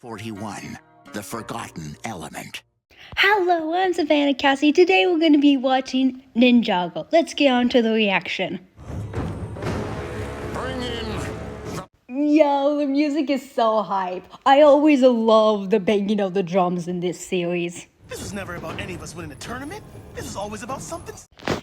41. The Forgotten Element. Hello, I'm Savannah Cassie. Today we're going to be watching Ninjago. Let's get on to the reaction. Bring in Yo, the music is so hype. I always love the banging of the drums in this series. This was never about any of us winning a tournament. This is always about something.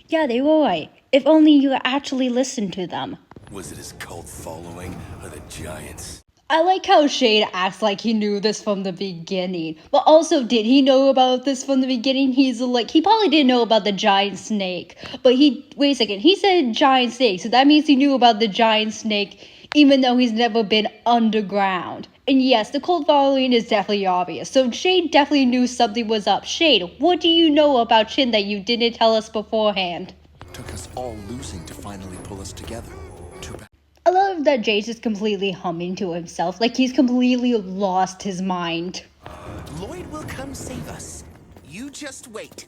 Yeah, they were right. If only you actually listened to them. Was it his cult following or the giants? I like how Shade acts like he knew this from the beginning. But also, did he know about this from the beginning? He probably didn't know about the giant snake. But wait a second, he said giant snake, so that means he knew about the giant snake even though he's never been underground. And yes, the cold following is definitely obvious, so Shade definitely knew something was up. Shade, what do you know about Chin that you didn't tell us beforehand? Took us all losing to finally pull us together. Too bad. I love that Jay's just completely humming to himself, like he's completely lost his mind. Lloyd will come save us. You just wait.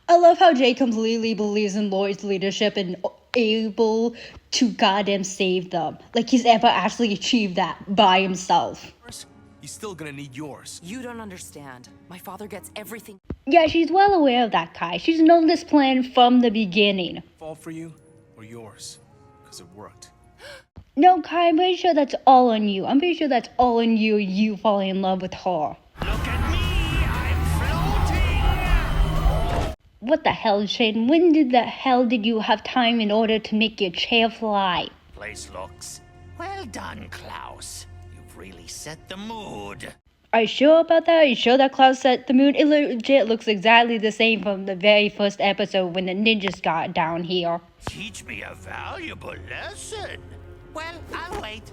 I love how Jay completely believes in Lloyd's leadership and able to goddamn save them. Like he's ever actually achieved that by himself. He's still gonna need yours. You don't understand. My father gets everything. Yeah, she's well aware of that, Kai. She's known this plan from the beginning. Fall for you or yours? Because it worked. No, Kai, I'm pretty sure that's all on you. I'm pretty sure that's all on you, you falling in love with her. Look at me! I'm floating! What the hell, Shane? When the hell did you have time in order to make your chair fly? Place looks. Well done, Klaus. You've really set the mood. Are you sure about that? Are you sure that Klaus set the mood? It legit looks exactly the same from the very first episode when the ninjas got down here. Teach me a valuable lesson. Well, I'll wait.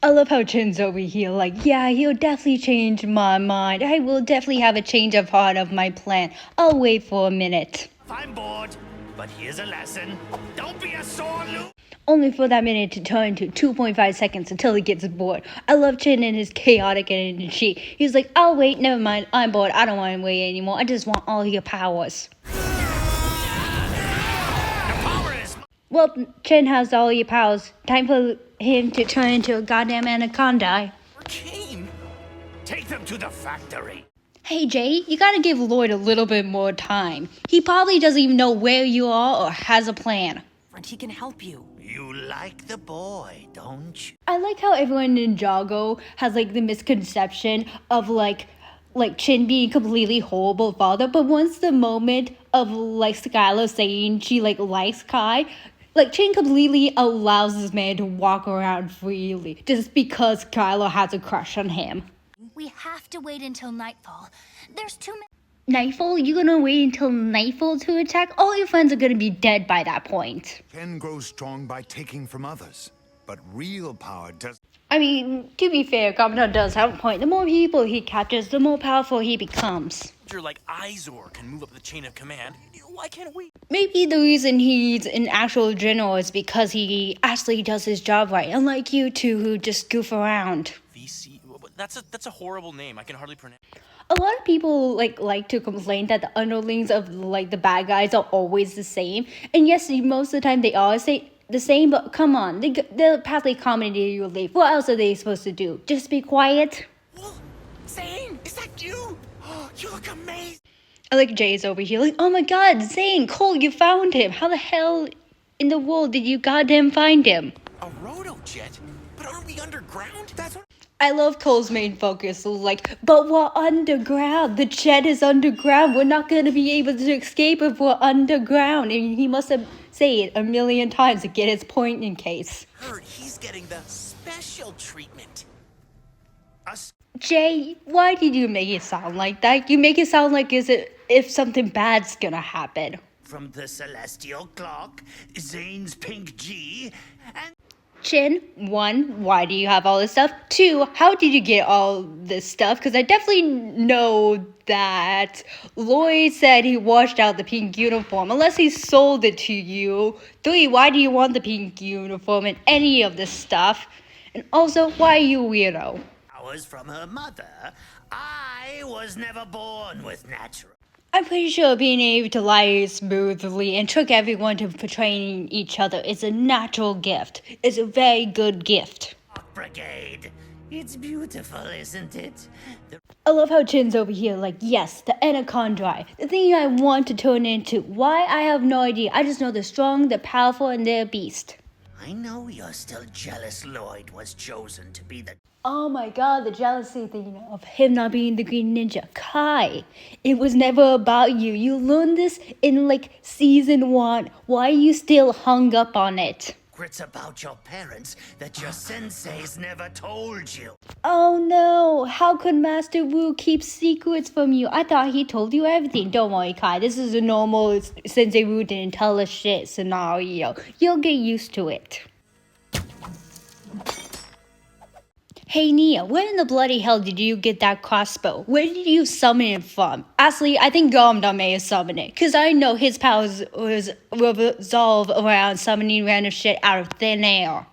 I love how Chin's over here like, yeah, he'll definitely change my mind. I will definitely have a change of heart of my plan. I'll wait for a minute. I'm bored, but here's a lesson. Don't be a sore loser. Only for that minute to turn to 2.5 seconds until he gets bored. I love Chin and his chaotic energy. He's like, I'll wait, never mind, I'm bored, I don't want to wait anymore. I just want all your powers. Well, Chin has all your powers. Time for him to turn into a goddamn anaconda. Team, take them to the factory. Hey Jay, you gotta give Lloyd a little bit more time. He probably doesn't even know where you are or has a plan. And he can help you. You like the boy, don't you? I like how everyone in Ninjago has like the misconception of like Chin being completely horrible father, but once the moment of like Skylar saying she likes Kai, Chin completely allows this man to walk around freely just because Kylo has a crush on him. We have to wait until nightfall. There's too many. Nightfall? You gonna wait until nightfall to attack? All your friends are gonna be dead by that point. Can grow strong by taking from others, but real power does. I mean, to be fair, Commandant does have a point. The more people he captures, the more powerful he becomes. Like Izor can move up the chain of command. Why can't we? Maybe the reason he's an actual general is because he actually does his job right, unlike you two who just goof around. VC? That's a horrible name. I can hardly pronounce. A lot of people like to complain that the underlings of the bad guys are always the same. And yes, most of the time they are the same, but come on, they're partly comedy relief. What else are they supposed to do? Just be quiet? Whoa, Zane, is that you? Oh, you look amazing. I like Jay's over here like, oh my god, Zane, Cole, you found him. How the hell in the world did you goddamn find him? A roto-jet? But aren't we underground? That's what... I love Cole's main focus, but we're underground. The jet is underground. We're not going to be able to escape if we're underground. And he must have said it a million times to get his point in case. Heard he's getting the special treatment. Jay, why did you make it sound like that? You make it sound like if something bad's gonna happen. From the celestial clock, Zane's pink G, and... Chin, 1, why do you have all this stuff? 2, how did you get all this stuff? Because I definitely know that Lloyd said he washed out the pink uniform, unless he sold it to you. 3, why do you want the pink uniform and any of this stuff? And also, why are you a weirdo? Powers from her mother. I was never born with natural. I'm pretty sure being able to lie smoothly and trick everyone to portraying each other is a natural gift. It's a very good gift. Brigade, It's beautiful, isn't it? I love how Chin's over here, like, yes, the anaconda, the thing I want to turn into. Why? I have no idea. I just know they're strong, they're powerful, and they're a beast. I know you're still jealous Lloyd was chosen to be the... Oh my god, the jealousy thing of him not being the Green Ninja. Kai, it was never about you. You learned this in, like, season 1. Why are you still hung up on it? Secrets about your parents that your senseis never told you. Oh no, how could Master Wu keep secrets from you? I thought he told you everything. Don't worry, Kai, this is a normal Sensei Wu didn't tell us shit scenario. You'll get used to it. Hey Nia, where in the bloody hell did you get that crossbow? Where did you summon it from? Actually, I think Gamda may have summoned it, cause I know his powers revolve around summoning random shit out of thin air.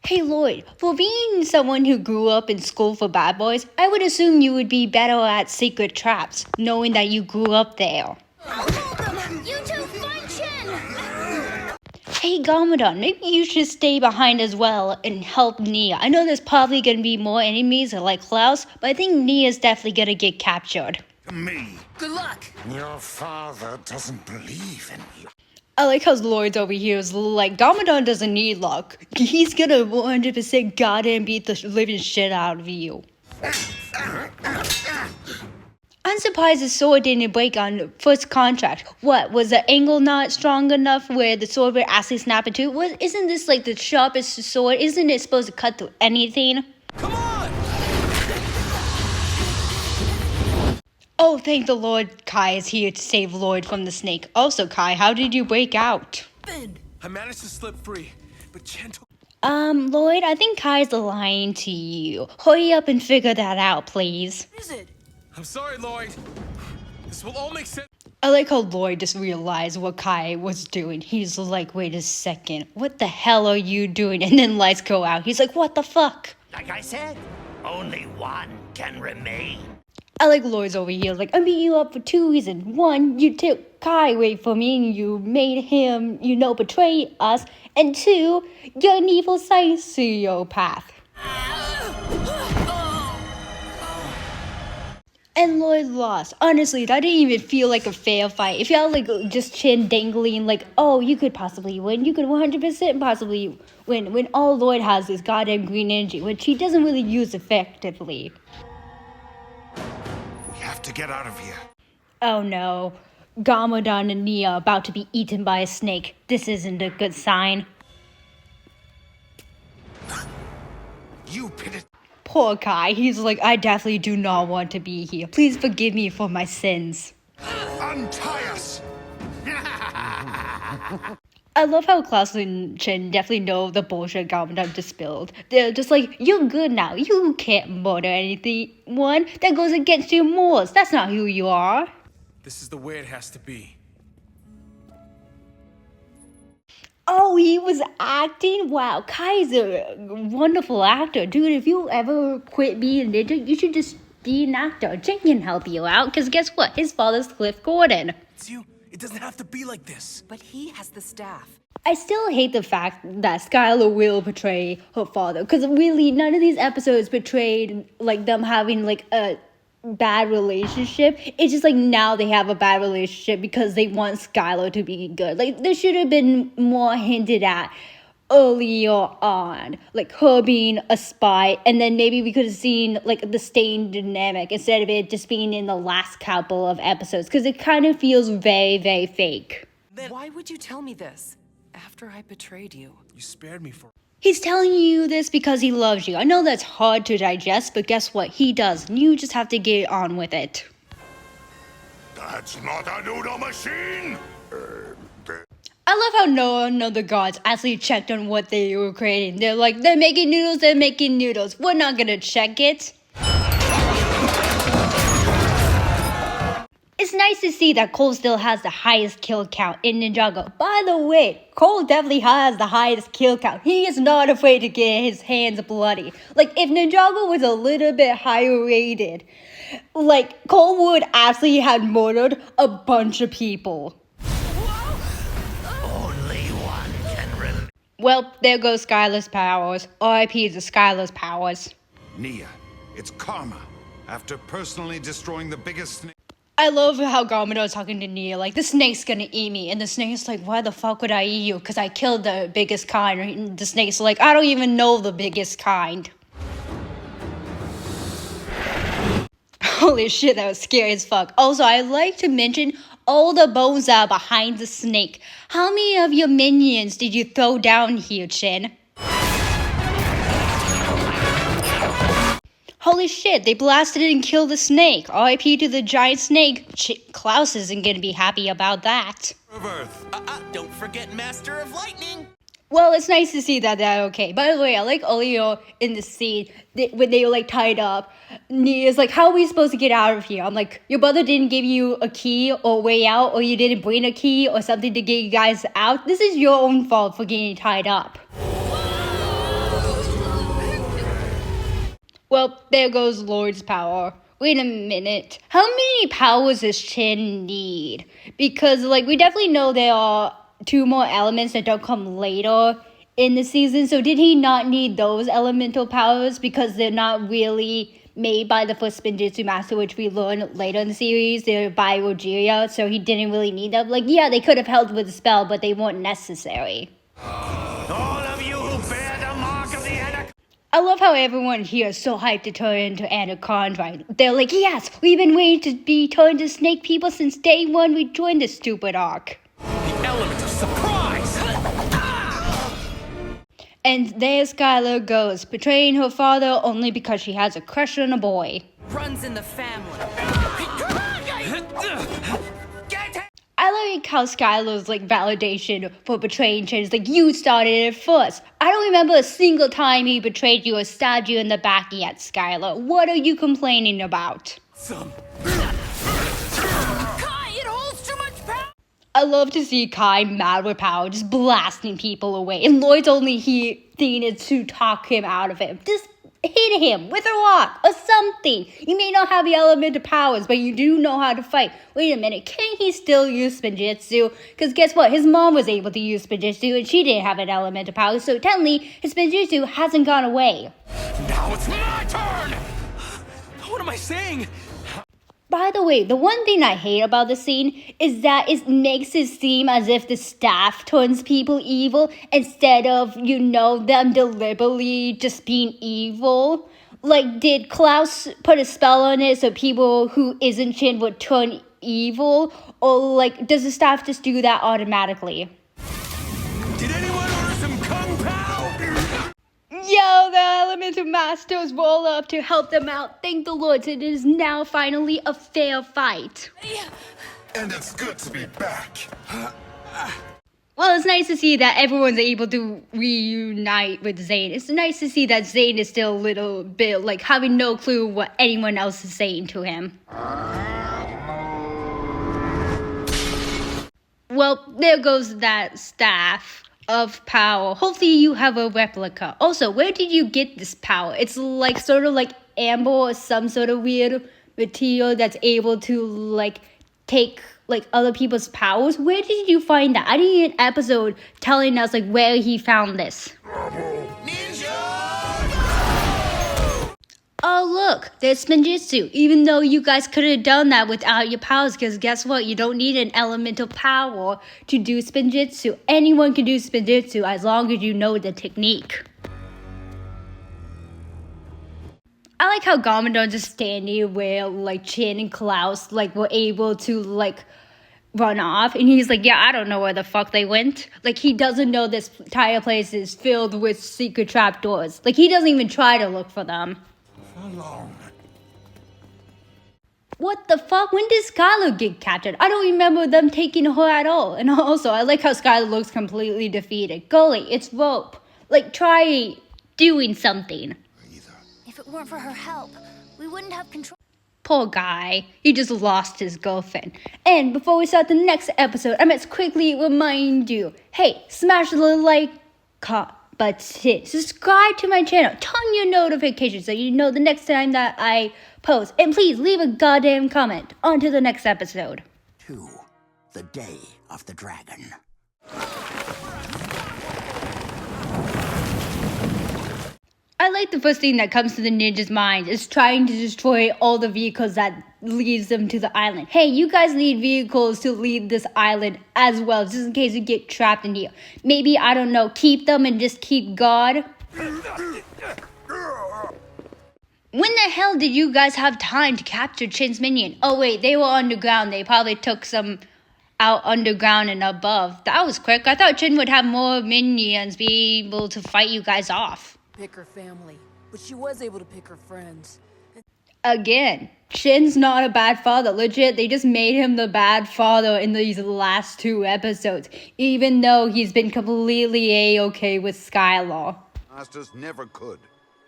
Hey Lloyd, for being someone who grew up in school for bad boys, I would assume you would be better at secret traps, knowing that you grew up there. Hold them! You two function! Hey Gamadon, maybe you should stay behind as well and help Nia. I know there's probably gonna be more enemies like Klaus, but I think Nia's definitely gonna get captured. Me. Good luck! Your father doesn't believe in you. I like how Lloyd's over here is like, Gamadon doesn't need luck. He's gonna 100% goddamn beat the living shit out of you. I'm surprised the sword didn't break on first contract. What, was the angle not strong enough where the sword would actually snap in two? Isn't this like the sharpest sword? Isn't it supposed to cut through anything? Come on! Oh, thank the Lord Kai is here to save Lloyd from the snake. Also, Kai, how did you break out? Ben! I managed to slip free, but Chen told... Lloyd, I think Kai's lying to you. Hurry up and figure that out, please. What is it? I'm sorry, Lloyd. This will all make sense. I like how Lloyd just realized what Kai was doing. He's like, wait a second, what the hell are you doing? And then lights go out. He's like, what the fuck? Like I said, only one can remain. I like Lloyd's over here, like, I'm beating you up for 2 reasons. 1, you took Kai away from me and you made him, betray us. And 2, you're an evil sociopath. And Lloyd lost. Honestly, that didn't even feel like a fair fight. It felt like just Chin dangling, like, oh, you could possibly win. You could 100% possibly win. When all Lloyd has is goddamn green energy, which he doesn't really use effectively. We have to get out of here. Oh no. Gamadon and Nia about to be eaten by a snake. This isn't a good sign. You pitted. Poor Kai. He's like, I definitely do not want to be here. Please forgive me for my sins. Untie us! I love how Klaus and Chen definitely know the bullshit Gamadon just spilled. They're just like, you're good now. You can't murder anyone that goes against your morals. That's not who you are. This is the way it has to be. Oh, he was acting? Wow, Kai's a wonderful actor. Dude, if you ever quit being a ninja, you should just be an actor. Chen can help you out, because guess what? His father's Cliff Gordon. It's you. It doesn't have to be like this. But he has the staff. I still hate the fact that Skylar will betray her father, because really, none of these episodes betrayed, like, them having, like, a bad relationship. It's just like now they have a bad relationship because they want Skylar to be good. Like, there should have been more hinted at earlier on, like her being a spy, and then maybe we could have seen like the Stain dynamic instead of it just being in the last couple of episodes, because it kind of feels very, very fake. Why would you tell me this? After I betrayed you. You spared me for... He's telling you this because he loves you. I know that's hard to digest, but guess what? He does. You just have to get on with it. That's not a noodle machine! I love how none of the gods actually checked on what they were creating. They're like, they're making noodles. We're not gonna check it. It's nice to see that Cole still has the highest kill count in Ninjago. By the way, Cole definitely has the highest kill count. He is not afraid to get his hands bloody. Like, if Ninjago was a little bit higher rated, like, Cole would actually have murdered a bunch of people. Only one can remain. Well, there goes Skylar's powers. R.I.P. to Skylar's powers. Nia, it's karma. After personally destroying the biggest snake. I love how Garmado's talking to Nia, like, the snake's gonna eat me. And the snake's like, why the fuck would I eat you? Because I killed the biggest kind. And the snake's like, I don't even know the biggest kind. Holy shit, that was scary as fuck. Also, I'd like to mention all the bones that are behind the snake. How many of your minions did you throw down here, Chin? Holy shit, they blasted and killed the snake. R.I.P. to the giant snake. Klaus isn't gonna be happy about that. Of Earth. Don't forget Master of Lightning. Well, it's nice to see that they're okay. By the way, I like Olio in the scene when they were like tied up. Nia's like, how are we supposed to get out of here? I'm like, your brother didn't give you a key or a way out, or you didn't bring a key or something to get you guys out. This is your own fault for getting tied up. Well, there goes Lord's power. Wait a minute. How many powers does Chin need? Because, like, we definitely know there are 2 more elements that don't come later in the season. So did he not need those elemental powers because they're not really made by the first Spinjitzu Master, which we learn later in the series? They're by Rogeria, so he didn't really need them. Like, yeah, they could have helped with the spell, but they weren't necessary. All of you who bear the mark of the Anaconda. I love how everyone here is so hyped to turn into Anaconda. They're like, yes, we've been waiting to be turned to snake people since day one we joined this stupid arc. The element of surprise! And there Skylar goes, betraying her father only because she has a crush on a boy. Runs in the family. I like how Skylar's like validation for betraying Chin is like, you started it first. I don't remember a single time he betrayed you or stabbed you in the back yet, Skylar. What are you complaining about? I love to see Kai mad with power, just blasting people away. And Lloyd's only thing is to talk him out of it. Just hit him with a rock or something. You may not have the element of powers, but you do know how to fight. Wait a minute, can he still use Spinjitzu? Because guess what? His mom was able to use Spinjitzu and she didn't have an element of power. So technically, his Spinjitzu hasn't gone away. Now it's my turn! What am I saying? By the way, the one thing I hate about the scene is that it makes it seem as if the staff turns people evil instead of, you know, them deliberately just being evil. Like, did Klaus put a spell on it so people who isn't Chin would turn evil? Or, like, does the staff just do that automatically? Did anyone order some Kung Pao? Yo, the Elemental Masters roll up to help them out. Thank the Lord, it is now finally a fair fight. And it's good to be back. Well, it's nice to see that everyone's able to reunite with Zane. It's nice to see that Zane is still a little bit, like, having no clue what anyone else is saying to him. Well, there goes that staff of power. Hopefully you have a replica. Also, where did you get this power? It's like sort of like amber or some sort of weird material that's able to like take like other people's powers. Where did you find that? I need an episode telling us like where he found this. Oh look, there's Spinjitzu. Even though you guys could have done that without your powers, because guess what? You don't need an elemental power to do Spinjitzu. Anyone can do Spinjitzu as long as you know the technique. I like how Garmadon's just standing where like Chin and Klaus like were able to like run off, and he's like, yeah, I don't know where the fuck they went. Like, he doesn't know this entire place is filled with secret trapdoors. Like, he doesn't even try to look for them. Alone. What the fuck? When did Skylar get captured? I don't remember them taking her at all. And also, I like how Skylar looks completely defeated. Golly, it's rope. Like, try doing something. If it weren't for her help, we wouldn't have control. Poor guy. He just lost his girlfriend. And before we start the next episode, I must quickly remind you, hey, smash the like button, subscribe to my channel, turn on your notifications so you know the next time that I post, and please leave a goddamn comment. On to the next episode. 2. The Day of the Dragon. I like the first thing that comes to the ninja's mind is trying to destroy all the vehicles that leads them to the island. Hey, you guys need vehicles to lead this island as well, just in case you get trapped in here. Maybe, I don't know, keep them and just keep God. When the hell did you guys have time to capture Chin's minion? Oh wait, they were underground. They probably took some out underground and above. That was quick. I thought Chin would have more minions be able to fight you guys off. Pick her family, but she was able to pick her friends. Again, Chin's not a bad father. Legit, they just made him the bad father in these last 2 episodes, even though he's been completely A-okay with Skylar. Masters never could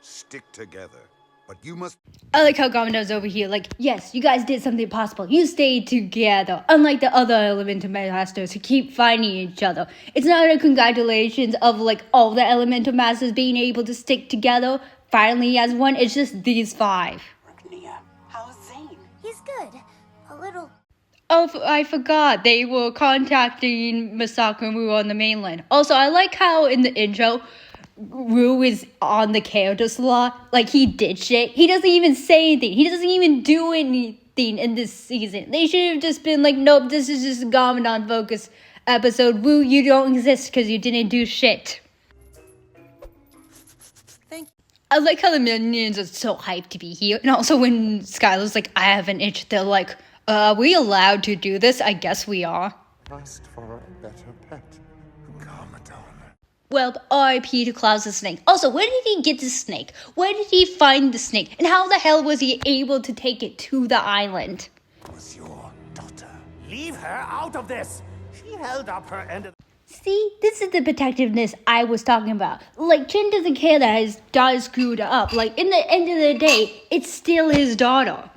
stick together. But you must... I like how Gamando's over here, like, yes, you guys did something possible. You stayed together. Unlike the other Elemental Masters who keep fighting each other. It's not a congratulations of, like, all the Elemental Masters being able to stick together finally as one. It's just these 5. Nia, how's Zane? He's good. A little. Oh, I forgot. They were contacting Masako Mu on the mainland. Also, I like how in the intro... Rue is on the character slot. Like, he did shit. He doesn't even say anything. He doesn't even do anything in this season. They should have just been like, nope, this is just a Gamadon focus episode. Rue, you don't exist because you didn't do shit. I like how the minions are so hyped to be here. And also when Skylar's like, I have an itch, they're like, are we allowed to do this? I guess we are. Asked for a better pet. Garmadon. Well, R.I.P. to Klaus the Snake. Also, where did he get the snake? Where did he find the snake? And how the hell was he able to take it to the island? Was your daughter. Leave her out of this! She held up her end of See, this is the protectiveness I was talking about. Like, Chin doesn't care that his daughter screwed up. Like, in the end of the day, it's still his daughter.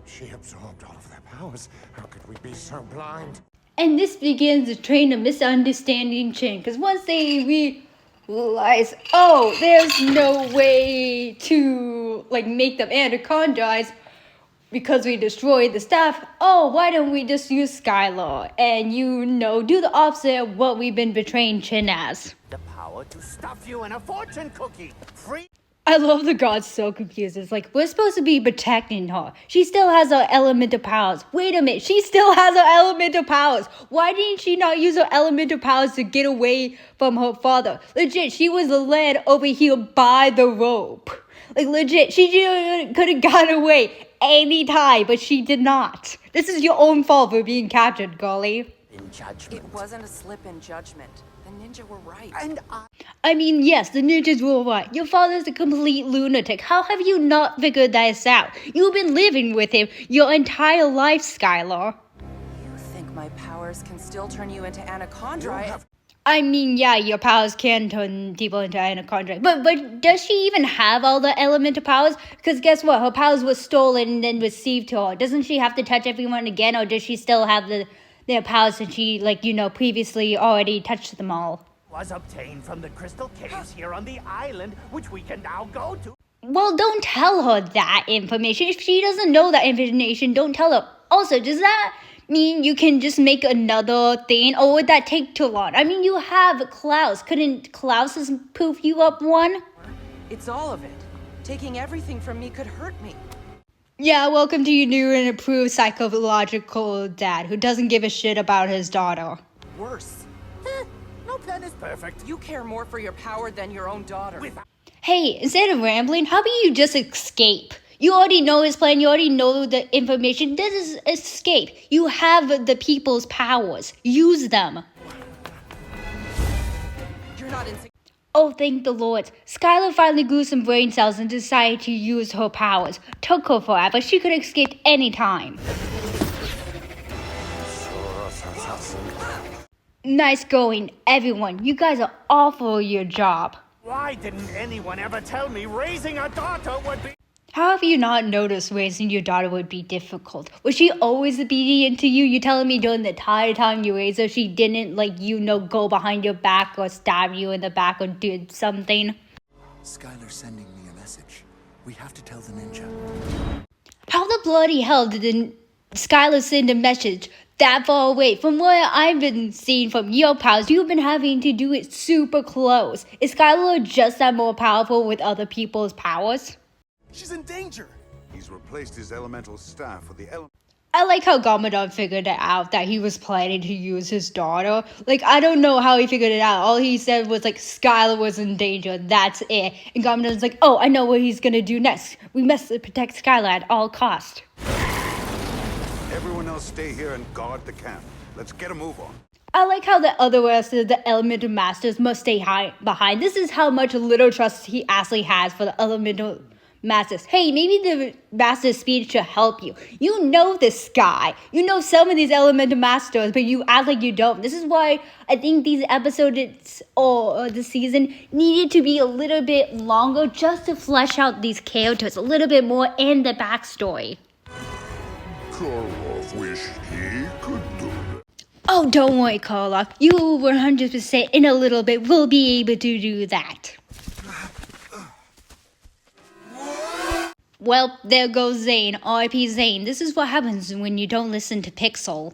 She absorbed all of their powers. How could we be so blind? And this begins the train of misunderstanding Chin. Because once they realize, oh, there's no way to, like, make them anacondize because we destroyed the staff. Oh, why don't we just use Skylar and, you know, do the opposite of what we've been betraying Chin as. the power to stuff you in a fortune cookie. Free. I love the god's so confused. It's like, we're supposed to be protecting her. She still has her elemental powers. Wait a minute, she still has her elemental powers. Why didn't she not use her elemental powers to get away from her father? Legit, she was led over here by the rope. Like, legit, she could have gotten away anytime, but she did not. This is your own fault for being captured, Golly. In judgment. It wasn't a slip in judgment. The ninja were right. And I mean, yes, the ninjas were right. Your father's a complete lunatic. How have you not figured this out? You've been living with him your entire life, Skylar. You think my powers can still turn you into Anaconda? I mean, yeah, your powers can turn people into anaconda. But does she even have all the elemental powers? Because guess what? Her powers were stolen and then received to her. Doesn't she have to touch everyone again? Or does she still have their powers since she, like, you know, previously already touched them all? was obtained from the crystal caves here on the island, which we can now go to. Well, don't tell her that information. If she doesn't know that information, don't tell her. Also, does that mean you can just make another thing, or would that take too long? I mean, you have Klaus. Couldn't Klaus just poof you up one? It's all of it. Taking everything from me could hurt me. Yeah, welcome to your new and improved psychological dad who doesn't give a shit about his daughter. Worse. No plan is perfect. You care more for your power than your own daughter. Hey, instead of rambling, how about you just escape? You already know his plan, you already know the information. This is escape. You have the people's powers. Use them. You're not in. Oh, thank the Lord. Skylar finally grew some brain cells and decided to use her powers. Took her forever. She could escape any time. Nice going, everyone. You guys are awful at your job. Why didn't anyone ever tell me raising a daughter would be... How have you not noticed raising your daughter would be difficult? Was she always obedient to you? You telling me during the entire time you raised her, she didn't, like, you know, go behind your back or stab you in the back or did something? Skylar's sending me a message. We have to tell the ninja. How the bloody hell did Skylar send a message? that far away. From what I've been seeing from your powers, you've been having to do it super close. Is Skylar just that more powerful with other people's powers? She's in danger. He's replaced his elemental staff with the I like how Gamadon figured it out that he was planning to use his daughter. Like, I don't know how he figured it out. All he said was, like, Skylar was in danger. That's it. And Gamadon's like, oh, I know what he's gonna do next. We must protect Skylar at all cost. Everyone else stay here and guard the camp. Let's get a move on. I like how the other rest of the Elemental Masters must stay behind. This is how much little trust he actually has for the Elemental Masters. Hey, maybe the Master's speed should help you. You know this guy. You know some of these Elemental Masters, but you act like you don't. This is why I think these episodes or the season needed to be a little bit longer just to flesh out these characters a little bit more and the backstory. Karloff wished he could do it. Oh, don't worry, Karloff. You 100% in a little bit will be able to do that. Well, there goes Zane, R.I.P. Zane. This is what happens when you don't listen to Pixel.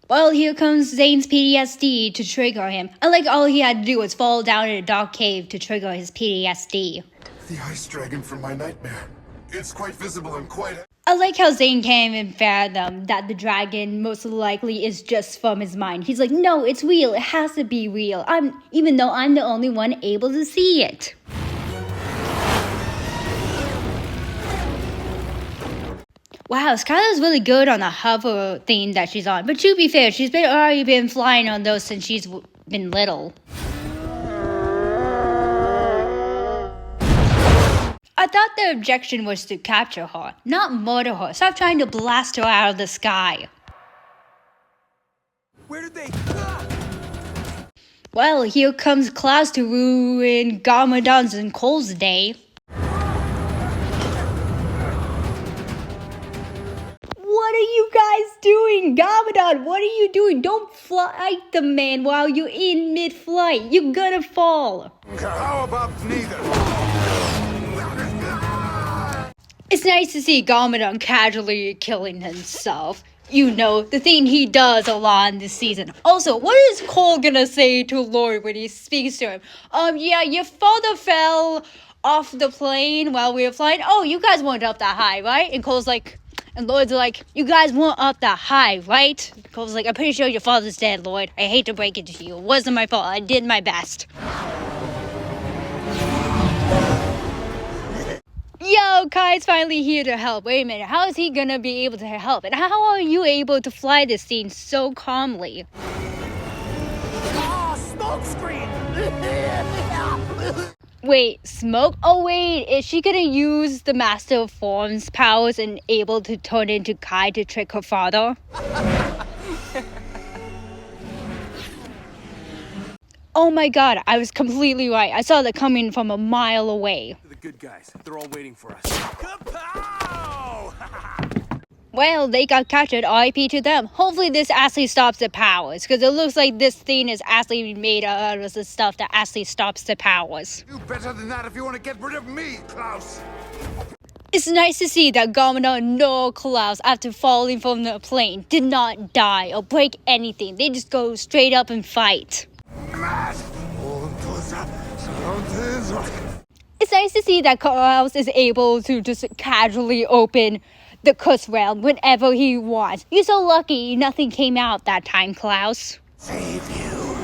Well, here comes Zane's PTSD to trigger him. I like all he had to do was fall down in a dark cave to trigger his PTSD. The ice dragon from my nightmare. It's quite visible and quite... I like how Zane can't even fathom that the dragon most likely is just from his mind. He's like, no, it's real. It has to be real. Even though I'm the only one able to see it. Wow, Skylar's really good on the hover thing that she's on. But to be fair, she's already been flying on those since she's been little. I thought the objection was to capture her, not murder her. Stop trying to blast her out of the sky. Where did they... Well, here comes Klaus to ruin Garmadon's and Cole's day. What are you guys doing? Garmadon, what are you doing? Don't fight the man while you're in mid-flight. You're gonna fall. How about neither? It's nice to see Garmadon casually killing himself. You know, the thing he does a lot in this season. Also, what is Cole gonna say to Lloyd when he speaks to him? Yeah, your father fell off the plane while we were flying. Oh, you guys weren't up that high, right? And Cole's like, and Lloyd's like, you guys weren't up that high, right? Cole's like, I'm pretty sure your father's dead, Lloyd. I hate to break it to you. It wasn't my fault. I did my best. Yo, Kai's finally here to help. Wait a minute, how is he gonna be able to help? And how are you able to fly this scene so calmly? Ah, smoke screen! Wait, smoke? Oh wait, is she gonna use the Master of Forms powers and able to turn into Kai to trick her father? Oh my god, I was completely right. I saw that coming from a mile away. The good guys. They're all waiting for us. Kapow! Well, they got captured, RIP to them. Hopefully this actually stops the powers, because it looks like this thing is actually made out of the stuff that actually stops the powers. Do better than that if you want to get rid of me, Klaus. It's nice to see that Garmadon nor Klaus, after falling from the plane, did not die or break anything. They just go straight up and fight. It's nice to see that Klaus is able to just casually open the Cuss realm whenever he wants. You're so lucky nothing came out that time, Klaus. Save you.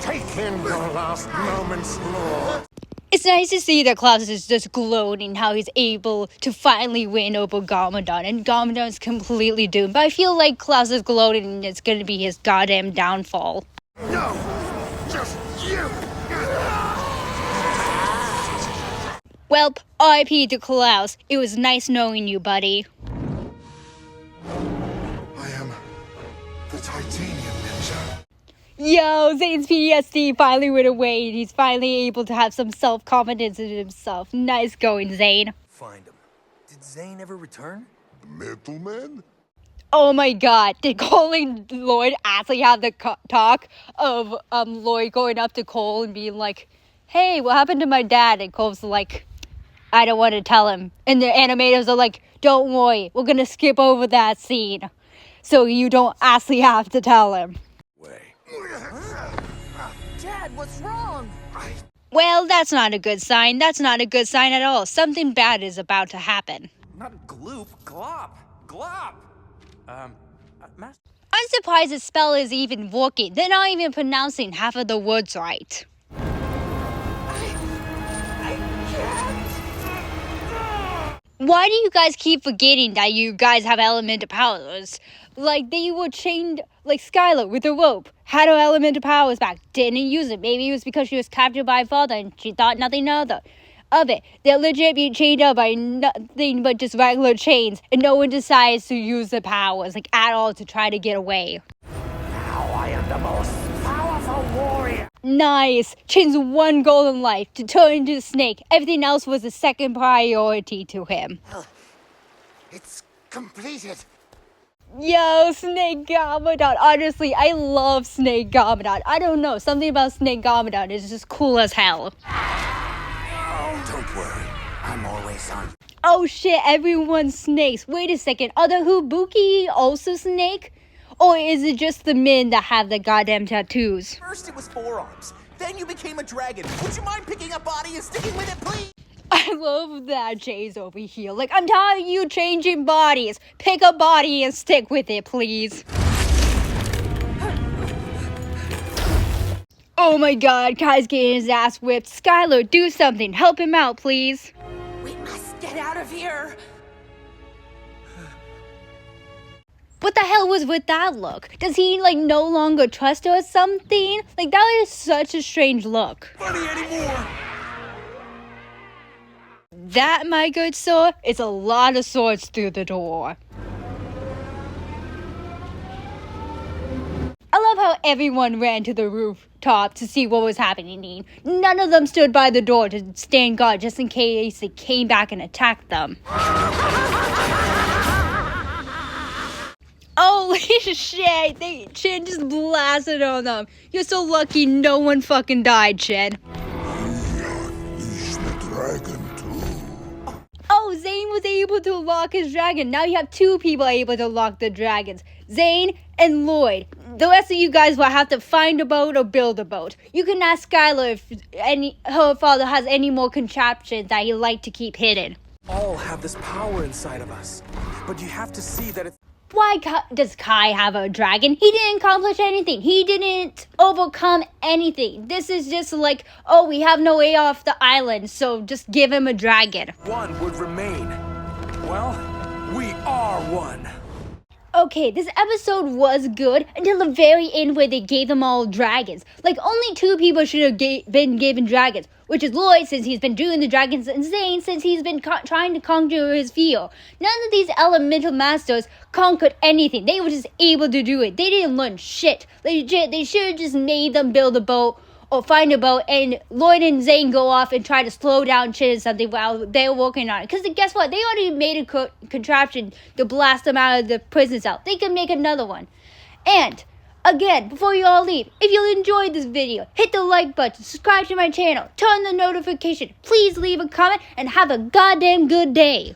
Take in your last moments, Lord. It's nice to see that Klaus is just gloating how he's able to finally win over Garmadon, and Garmadon is completely doomed. But I feel like Klaus is gloating and it's gonna be his goddamn downfall. No! Just you! Welp, RIP to Klaus. It was nice knowing you, buddy. I am the Titanium Ninja. Yo, Zane's PTSD finally went away, and he's finally able to have some self-confidence in himself. Nice going, Zane. Find him. Did Zane ever return? The middleman? Oh my god, did Cole and Lloyd actually have the talk of Lloyd going up to Cole and being like, hey, what happened to my dad? And Cole's like, I don't want to tell him. And the animators are like, don't worry, we're gonna skip over that scene. So you don't actually have to tell him. Dad, what's wrong? Well, that's not a good sign. That's not a good sign at all. Something bad is about to happen. Not gloop, glop, glop. Master. I'm surprised the spell is even working. They're not even pronouncing half of the words right. Why do you guys keep forgetting that you guys have elemental powers? Like, they were chained, like Skylar with a rope. Had her elemental powers back. Didn't use it. Maybe it was because she was captured by her father and she thought nothing of it. They're legit being chained up by nothing but just regular chains. And no one decides to use the powers, like, at all to try to get away. Now I am the most powerful warrior. Nice. Chin's one goal in life, to turn into a snake. Everything else was a second priority to him. It's completed. Yo, Snake Garmadon. Honestly, I love Snake Garmadon. I don't know. Something about Snake Garmadon is just cool as hell. Don't worry, I'm always on. Oh shit, everyone's snakes. Wait a second. Are the Hubuki also snake? Or is it just the men that have the goddamn tattoos? First it was forearms, then you became a dragon. Would you mind picking a body and sticking with it, please? I love that Jay's over here. Like, I'm tired of you changing bodies. Pick a body and stick with it, please. Oh my god, Kai's getting his ass whipped. Skylar, do something. Help him out, please. We must get out of here. What the hell was with that look? Does he, like, no longer trust her or something? Like, that is such a strange look. Funny anymore. That, my good sir, is a lot of swords through the door. I love how everyone ran to the rooftop to see what was happening. None of them stood by the door to stand guard just in case they came back and attacked them. Holy shit, Chin just blasted on them. You're so lucky no one fucking died, Chin. He's the dragon too. Oh, Zane was able to lock his dragon. Now you have two people able to lock the dragons. Zane and Lloyd. The rest of you guys will have to find a boat or build a boat. You can ask Skylar if her father has any more contraptions that he'd like to keep hidden. All have this power inside of us, but you have to see that it's... Why does Kai have a dragon? He didn't accomplish anything. He didn't overcome anything. This is just like, oh, we have no way off the island, so just give him a dragon. One would remain. Well, we are one. Okay, this episode was good until the very end where they gave them all dragons. Like, only two people should have been given dragons, which is Lloyd, since he's been doing the dragons, and Zane, since he's been trying to conquer his fear. None of these elemental masters conquered anything. They were just able to do it. They didn't learn shit. They should have just made them build a boat or find a boat, and Lloyd and Zane go off and try to slow down Chin or something while they're working on it. Because guess what? They already made a contraption to blast them out of the prison cell. They can make another one. And, again, before you all leave, if you enjoyed this video, hit the like button, subscribe to my channel, turn on the notification, please leave a comment, and have a goddamn good day.